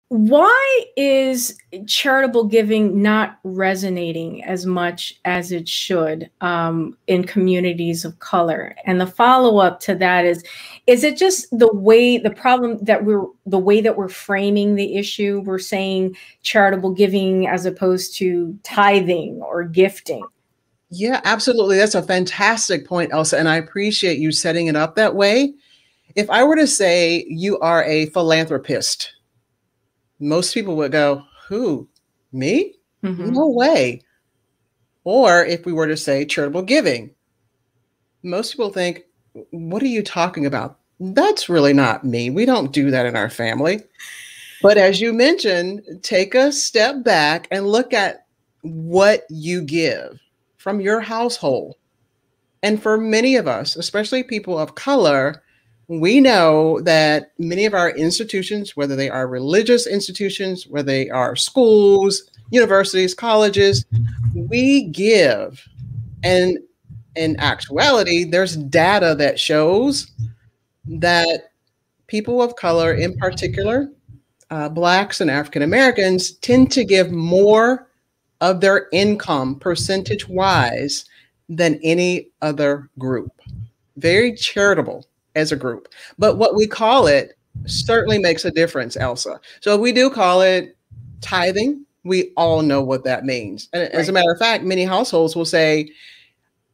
Why is charitable giving not resonating as much as it should in communities of color? And the follow up to that is it just the problem that the way that we're framing the issue? We're saying charitable giving as opposed to tithing or gifting. Yeah, absolutely. That's a fantastic point, Elsa. And I appreciate you setting it up that way. If I were to say you are a philanthropist, most people would go, who? Me? No way. Or if we were to say charitable giving, most people think, what are you talking about? That's really not me. We don't do that in our family. But as you mentioned, take a step back and look at what you give from your household. And for many of us, especially people of color, we know that many of our institutions, whether they are religious institutions, whether they are schools, universities, colleges, we give. And in actuality, there's data that shows that people of color, in particular, Blacks and African Americans, tend to give more of their income percentage wise than any other group. Very charitable as a group. But what we call it certainly makes a difference, Elsa. So if we do call it tithing, we all know what that means. And as a matter of fact, many households will say,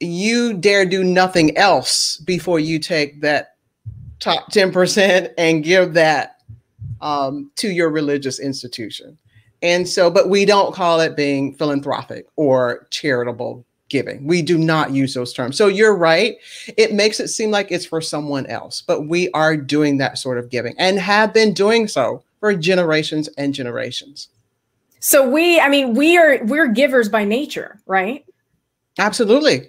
you dare do nothing else before you take that top 10% and give that to your religious institution. And so, but we don't call it being philanthropic or charitable giving. We do not use those terms. So you're right. It makes it seem like it's for someone else, but we are doing that sort of giving and have been doing so for generations and generations. So we're givers by nature, right? Absolutely.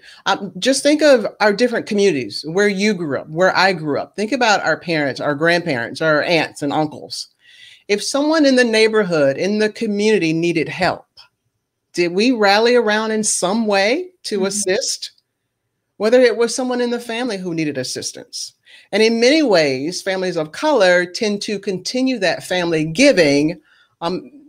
Just think of our different communities, where you grew up, where I grew up. Think about our parents, our grandparents, our aunts and uncles. If someone in the neighborhood, in the community needed help, did we rally around in some way to assist? Whether it was someone in the family who needed assistance. And in many ways, families of color tend to continue that family giving,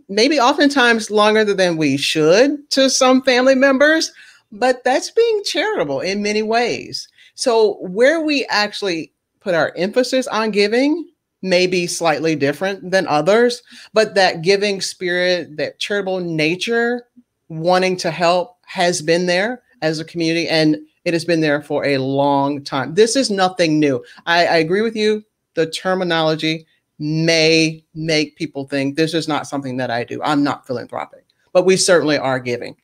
maybe oftentimes longer than we should to some family members, but that's being charitable in many ways. So where we actually put our emphasis on giving may be slightly different than others, but that giving spirit, that charitable nature, wanting to help has been there as a community, and it has been there for a long time. This is nothing new. I agree with you. The terminology may make people think this is not something that I do. I'm not philanthropic, but we certainly are giving.